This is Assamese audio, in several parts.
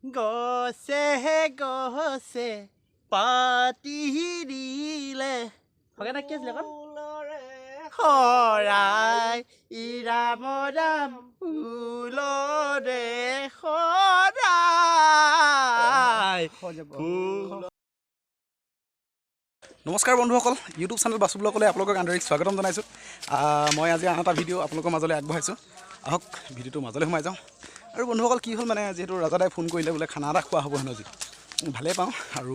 গছে গছে পাতি দিলে হয়নে কি আছিলে এখন শৰাই ইৰামৰাম ফুলৰে শৰাই নমস্কাৰ বন্ধুসকল, ইউটিউব চেনেল বাসু ব্লগলৈ আপোনালোকক আন্তৰিক স্বাগতম জনাইছোঁ। মই আজি আন এটা ভিডিঅ' আপোনালোকৰ মাজলৈ আগবঢ়াইছোঁ। আহক ভিডিঅ'টোৰ মাজলৈ সোমাই যাওঁ। আৰু বন্ধুসকল কি হ'ল মানে যিহেতু ৰাজাদাই ফোন কৰিলে বোলে খানা এটা খোৱা হ'ব হেনো আজি, ভালেই পাওঁ আৰু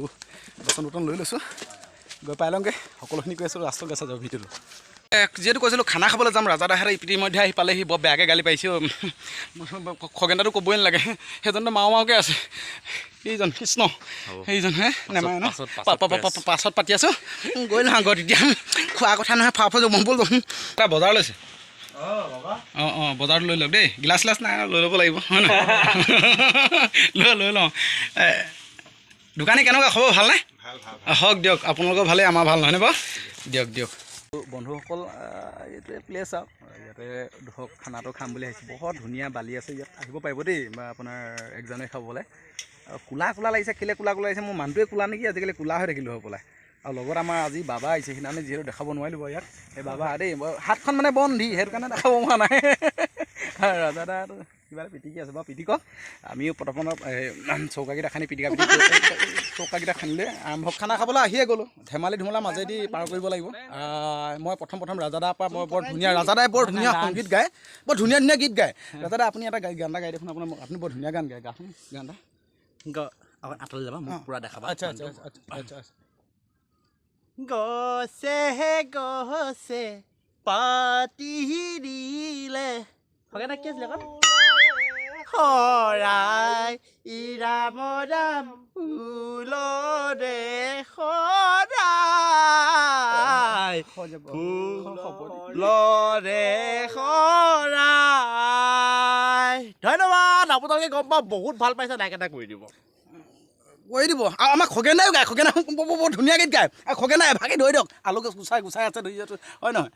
বাচন বৰ্তন লৈ লৈছোঁ। গৈ পাই লওঁগৈ, সকলোখিনি কৈ আছোঁ লাষ্টত গেছা যাব ভিডিঅ'টো। যিহেতু কৈছিলোঁ খানা খাবলৈ যাম, ৰাজাদাহঁতে ইতিমধ্যে আহি পালেহি, বৰ বেয়াকৈ গালি পাৰিছে। খগেনদাটো ক'বই নালাগে, সেইজনটো মাও মাওকৈ আছে। এইজন কৃষ্ণ সেইজন হে নেমাই ন পাছত পাতি আছোঁ। গৈ লওঁ আগত এতিয়া খোৱা কথা নহয়, ফাফৰ যাম ব'ল যাম। এটা বজাৰ লৈছে। অঁ বজাৰটো লৈ লওক দেই, গিলাচ চিলাচ নাই লৈ ল'ব লাগিব হয় নহয়? লৈ লওঁ। দোকানী কেনেকুৱা খবৰ ভালনে? হওক দিয়ক, আপোনালোকৰ ভালেই, আমাৰ ভাল নহয়নে বাৰু? দিয়ক বন্ধুসকল, এইটোৱে প্লেচ আৰু ইয়াতে ধৰক খানাটো খাম বুলি আহিছোঁ। বহুত ধুনীয়া বালি আছে, ইয়াত আহিব পাৰিব দেই বা আপোনাৰ 1 জানুৱাৰী খাবলৈ। ক'লা লাগিছে, কেলৈ ক'লা লাগিছে, মোৰ মানুহটোৱে ক'লা নেকি, আজিকালি ক'লা হৈ থাকিলোঁ হৈ পেলাই। আৰু লগত আমাৰ আজি বাবা আহিছে, সেইদিনাখনি যিহেতু দেখাব নোৱাৰিলোঁ বাৰু ইয়াক। এই বাবা দেই, হাতখন মানে বন্ধি, সেইটো কাৰণে দেখাব পৰা নাই। ৰাজাদাটো কিবা এটা পিটিকি আছে বাৰু, পিটিকক। আমিও প্ৰথম চৌকাকেইটা খান্দি চৌকাকেইটা খান্দিলে আৰম্ভ খানা খাবলৈ আহিয়ে গ'লোঁ। ধেমালি ধুমলা মাজেদি পাৰ কৰিব লাগিব। মই প্ৰথম ৰাজাদাৰ পৰা মই ৰাজাদাই বৰ ধুনীয়া সংগীত গায়, বৰ ধুনীয়া গীত গায়। ৰাজাদা আপুনি এটা গান এটা গাই দেখোন, আপুনি বৰ ধুনীয়া গান গায়, গাচোন গান এটা। আঁতৰলৈ যাবা, মোক পূৰা দেখাবা। আচ্ছা। গছে গছে পাতি দিলে হয়নে কি আছিলে এখন শৰাই ইৰামৰাম ফুলৰে শৰাই ফুলৰে শৰাই। ধন্যবাদ, আপোনালোকে গম পাওঁ বহুত ভাল পাইছে, লাইক এটা কৰি দিব। কৈ দিব। আৰু আমাৰ খগেনাইও গায়, খগেনা বৰ ধুনীয়া গীত গায়। আৰু ভাগি ধৰি দিয়ক, আলুকে গুচাই আছে ধৰি আছে হয় নহয়?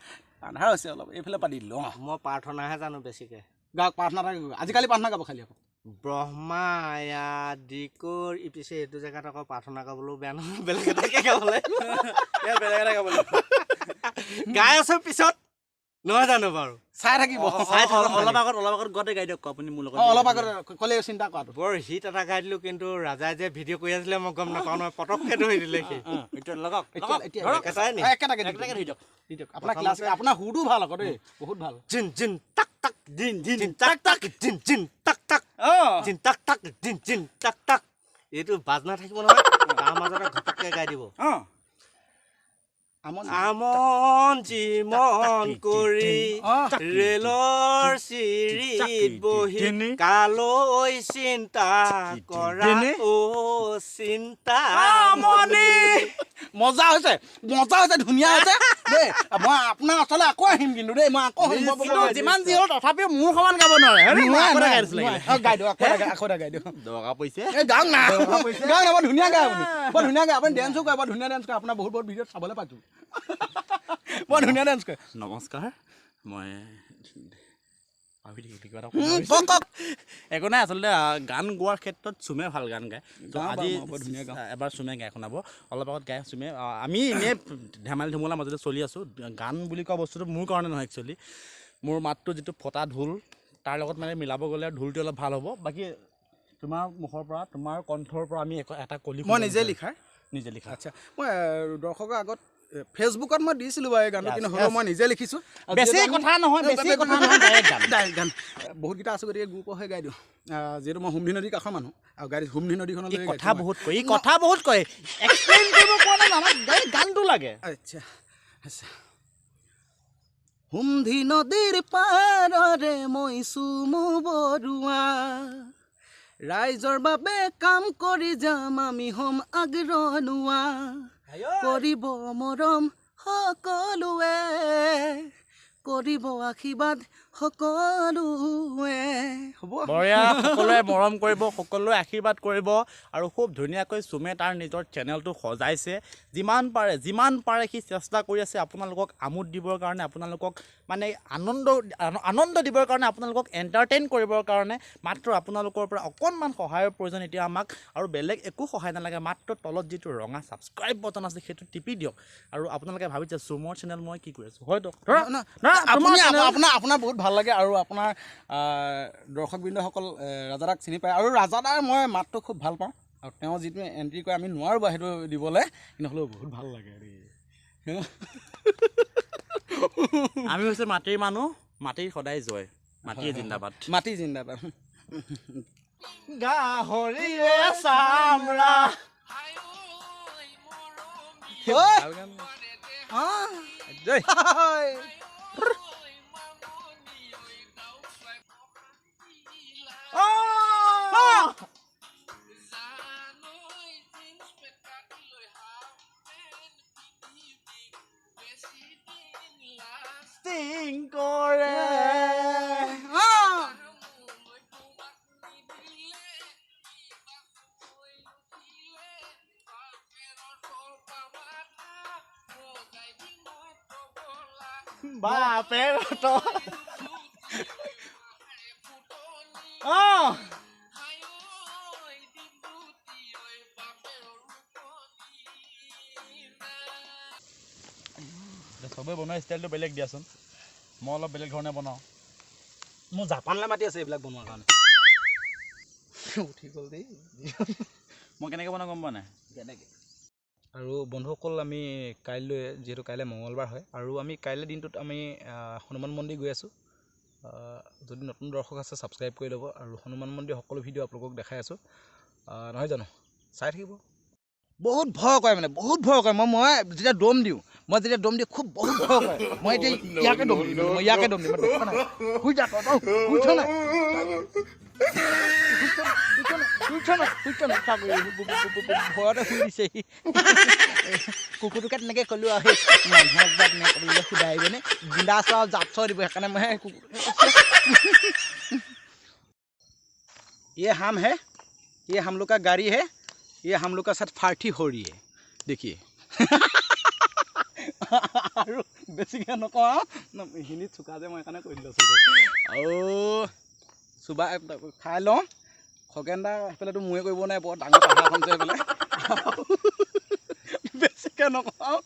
আন্ধাৰ হৈছে অলপ, এইফালে পাতি দিলোঁ। মই প্ৰাৰ্থনাহে জানো বেছিকৈ। গাওক প্ৰাৰ্থনা এটা, আজিকালি প্ৰাৰ্থনা গাব খালি আকৌ। ব্ৰহ্মা আদি কৰি ইপিছে এইটো জেগাত আকৌ প্ৰাৰ্থনা গাবলৈও বেয়া নহয়, বেলেগ এটাকে গাব লাগিব। বেলেগ এটা গাব লাগিব। গাই আছোঁ পিছত নহয় জানো বাৰু? চাই থাকিব, অলপ আগত গতে গাই দিয়ক আপুনি মোৰ লগত। অলপ আগত ক'লে চিন্তা কৰাটো। বৰ হিট এটা গাই দিলোঁ, কিন্তু ৰাজাই যে ভিডিঅ' কৰি আছিলে মই গম নাপাওঁ নহয়, পটককৈ ধৰি দিলে সি। এতিয়া লগাওক, আপোনাৰ সুৰটো ভাল আকৌ দেই, বহুত ভাল। জিন জিন টাক টাক জিন জিন টাক টাক জিন জিন টাক টাক জিন টাক টাক জিন জিন টাক টাক। এইটো বাজনা থাকিব নহয়, তাৰ মাজতে ঘপককৈ গাই দিব। আমন জিমন কৰি ৰেলৰ চিৰিত বহি কালৈ চিন্তা কৰা অ' চিন্তা মনি। মজা হৈছে ধুনীয়া হৈছে দেই। মই আপোনাৰ ওচৰলৈ আকৌ আহিম কিন্তু দেই, মই আকৌ যিমান যি হ'ল তথাপিও মোৰ সমান গাব নোৱাৰে। গাই দিয়ক, আকৌ গাই দিয়ক। দৰকাৰ পৰিছে গাওক না, বৰ ধুনীয়া গায় আপুনি, বৰ ধুনীয়া গায় আপুনি। ডেন্সো কৰে, বৰ ধুনীয়া ডেন্স কৰে। আপোনাৰ বহুত ভিডিঅ'ত চাবলৈ পাইছোঁ, বৰ ধুনীয়া ডেন্স কৰে। নমস্কাৰ, মই একো নাই। আচলতে গান গোৱাৰ ক্ষেত্ৰত চুমে ভাল গান গায়। আজি এবাৰ চুমে গাই শুনাব। অলপ আগত গাই চুমে। আমি এনেই ধেমালি ধুমলাৰ মাজতে চলি আছোঁ। গান বুলি কোৱা বস্তুটো মোৰ কাৰণে নহয় একচুৱেলি, মোৰ মাতটো যিটো ফটা ঢোল তাৰ লগত মানে মিলাব গ'লে ঢোলটো অলপ ভাল হ'ব। বাকী তোমাৰ মুখৰ পৰা, তোমাৰ কণ্ঠৰ পৰা আমি এটা কলি মই নিজে লিখা। আচ্ছা, মই দৰ্শকৰ আগত ফেচবুকত মই দিছিলোঁ বাৰু এই গানটো, কিন্তু হ'লেও মই নিজে লিখিছোঁ। বেছি কথা নহয়, ডাইৰেক্ট গান। বহুতকেইটা আছোঁ, গতিকে গ্ৰুপৰ হৈ গাই দিওঁ। যিহেতু মই হুমধি নদীৰ কাষৰ মানুহ, আৰু গাড়ী হুমধি নদীখনলৈ কথা বহুত কয়, এক্সপ্লেইন কৰিব পৰা নাই, আমাক গানটো লাগে। আচ্ছা। হুমধি নদীৰ পাৰৰে মই চুমু বৰুৱা, ৰাইজৰ বাবে কাম কৰি যাম আমি হ'ম আগৰণুৱা, কৰিব মৰম সকলোৱে, কৰিব আশীৰ্বাদ সকলোৱে হ'ব বঢ়িয়া সকলোৱে মৰম কৰিব সকলোৱে আশীৰ্বাদ কৰিব আৰু খুব ধুনীয়াকৈ চুমে তাৰ নিজৰ চেনেলটো সজাইছে যিমান পাৰে সি চেষ্টা কৰি আছে আপোনালোকক আমোদ দিবৰ কাৰণে আপোনালোকক মানে আনন্দ দিবৰ কাৰণে আপোনালোকক এণ্টাৰটেইন কৰিবৰ কাৰণে মাত্ৰ আপোনালোকৰ পৰা অকণমান সহায়ৰ প্ৰয়োজন এতিয়া আমাক আৰু বেলেগ একো সহায় নালাগে মাত্ৰ তলত যিটো ৰঙা ছাবস্ক্ৰাইব বটন আছে সেইটো টিপি দিয়ক আৰু আপোনালোকে ভাবিছে চুমৰ চেনেল মই কি কৰি আছোঁ হয়তো আপোনাৰ বহুত ভাল লাগে আৰু আপোনাৰ দৰ্শকবৃন্দসকল ৰাজাদাক চিনি পায় আৰু ৰাজাদাৰ মই মাতটো খুব ভাল পাওঁ আৰু তেওঁ যিটো এণ্ট্ৰি কৰে আমি নোৱাৰোঁ বাৰু সেইটো দিবলৈ কিন্তু হ'লেও বহুত ভাল লাগে দেই আমি হৈছে মাটিৰ মানুহ মাটিৰ সদায় জয় মাটিয়ে জিন্দাবাদ মাটি জিন্দাবাদ গাহৰিয়ে চামৰা কৰে বাপে চবেই বনোৱা ষ্টাইলটো বেলেগ দিয়াচোন মই অলপ বেলেগ ধৰণে বনাওঁ মোৰ জাপানলৈ মাতি আছে এইবিলাক বনোৱাৰ কাৰণে উঠি গ'ল দেই মই কেনেকৈ বনাওঁ গম পোৱা নাই কেনেকৈ আৰু বন্ধুসকল আমি কাইলৈ যিহেতু কাইলৈ মঙলবাৰ হয় আৰু আমি কাইলৈ দিনটোত আমি হনুমান মন্দিৰ গৈ আছোঁ যদি নতুন দৰ্শক আছে ছাবস্ক্ৰাইব কৰি ল'ব আৰু হনুমান মন্দিৰ সকলো ভিডিঅ' আপোনালোকক দেখাই আছোঁ নহয় জানো চাই থাকিব বহুত ভয় কৰে মানে বহুত ভয় কৰে মই যেতিয়া দম দিওঁ খুব বহুত ভয় কৰে মই এতিয়া ইয়াকে দম দিম মই ইয়াকে দম দিম শুই যা শুইছ নাই ভয়তে শুই দিছেহি কুকুৰটোকে তেনেকৈ ক'লোঁ আৰু সেই মানুহক বা তেনেকৈ সোধাই পিনে বিন্দা চোৱা জাপ চোৱা দিব সেইকাৰণে মই ये हम है ये हम लोग का गाड़ी है ये हम लोग का साथ फार्थी हो रही है देखिए আৰু বেছিকৈ নকওঁ এইখিনিত চোকা যে মই সেইকাৰণে কৈ দিলোঁ আৰু চুবা খাই লওঁ খগেন দা সেইফালেতো মোৱে কৰিব নাই বৰ ডাঙৰ পাহাৰখন যে সেইফালে বেছিকৈ নকওঁ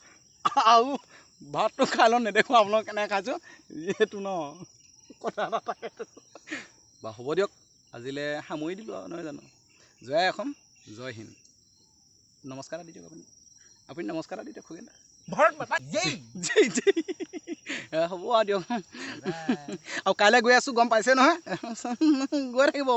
আৰু ভাতটো খাই লওঁ নেদেখোঁ আপোনালোক কেনেকৈ খাইছোঁ যিহেতু ন কথা এটা থাকে বা হ'ব দিয়ক আজিলৈ সামৰি দিলোঁ আৰু নহয় জানো জয় অসম জয় হিন্দ নমস্কাৰ দি দিয়ক আপুনি নমস্কাৰ দি দিয়ক খগেন দা হ'ব আৰু দিয়ক আৰু কাইলৈ গৈ আছোঁ গম পাইছে নহয় গৈ থাকিব